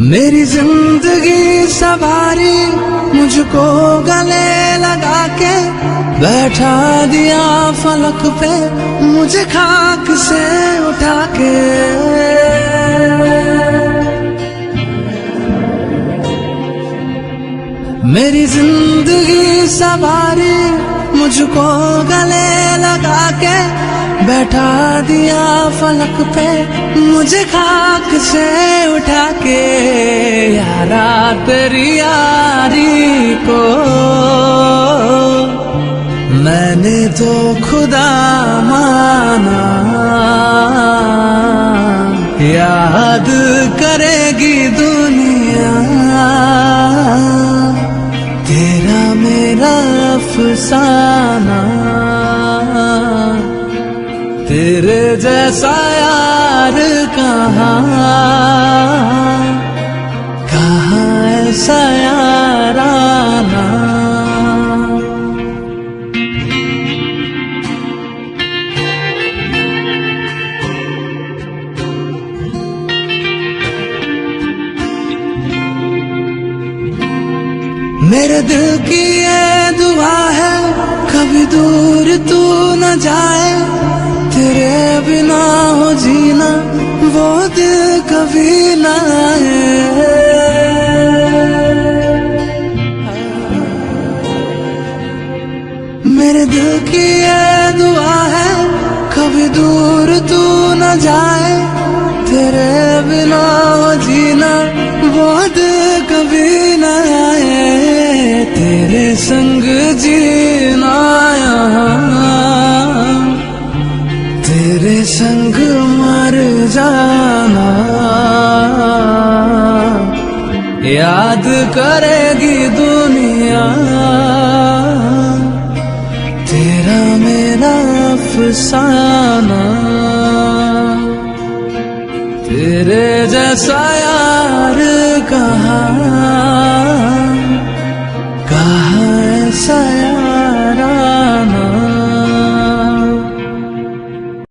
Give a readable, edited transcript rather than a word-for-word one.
मेरी जिंदगी सवारी मुझको गले लगा के बैठा दिया फलक पे मुझे खाक से उठा के। मेरी जिंदगी सवारी मुझको गले लगा के बैठा दिया फलक पे मुझे खाक से उठा के। यारा तेरी यारी को मैंने तो खुदा माना, याद करेगी दुनिया तेरा मेरा अफसाना। तेरे जैसा यार कहाँ ऐसा याराना। मेरे दिल की ये दुआ है कभी दूर तू न जाए, तेरे बिना हो जीना वो दिल कभी ना आए। मेरे दिल की ये दुआ है कभी दूर तू न जाए, तेरे बिना हो जीना वो दिल कभी ना आए। तेरे संग जीना यहाँ तेरे संग मर जाना, याद करेगी दुनिया तेरा मेरा अफसाना। तेरे जैसा यार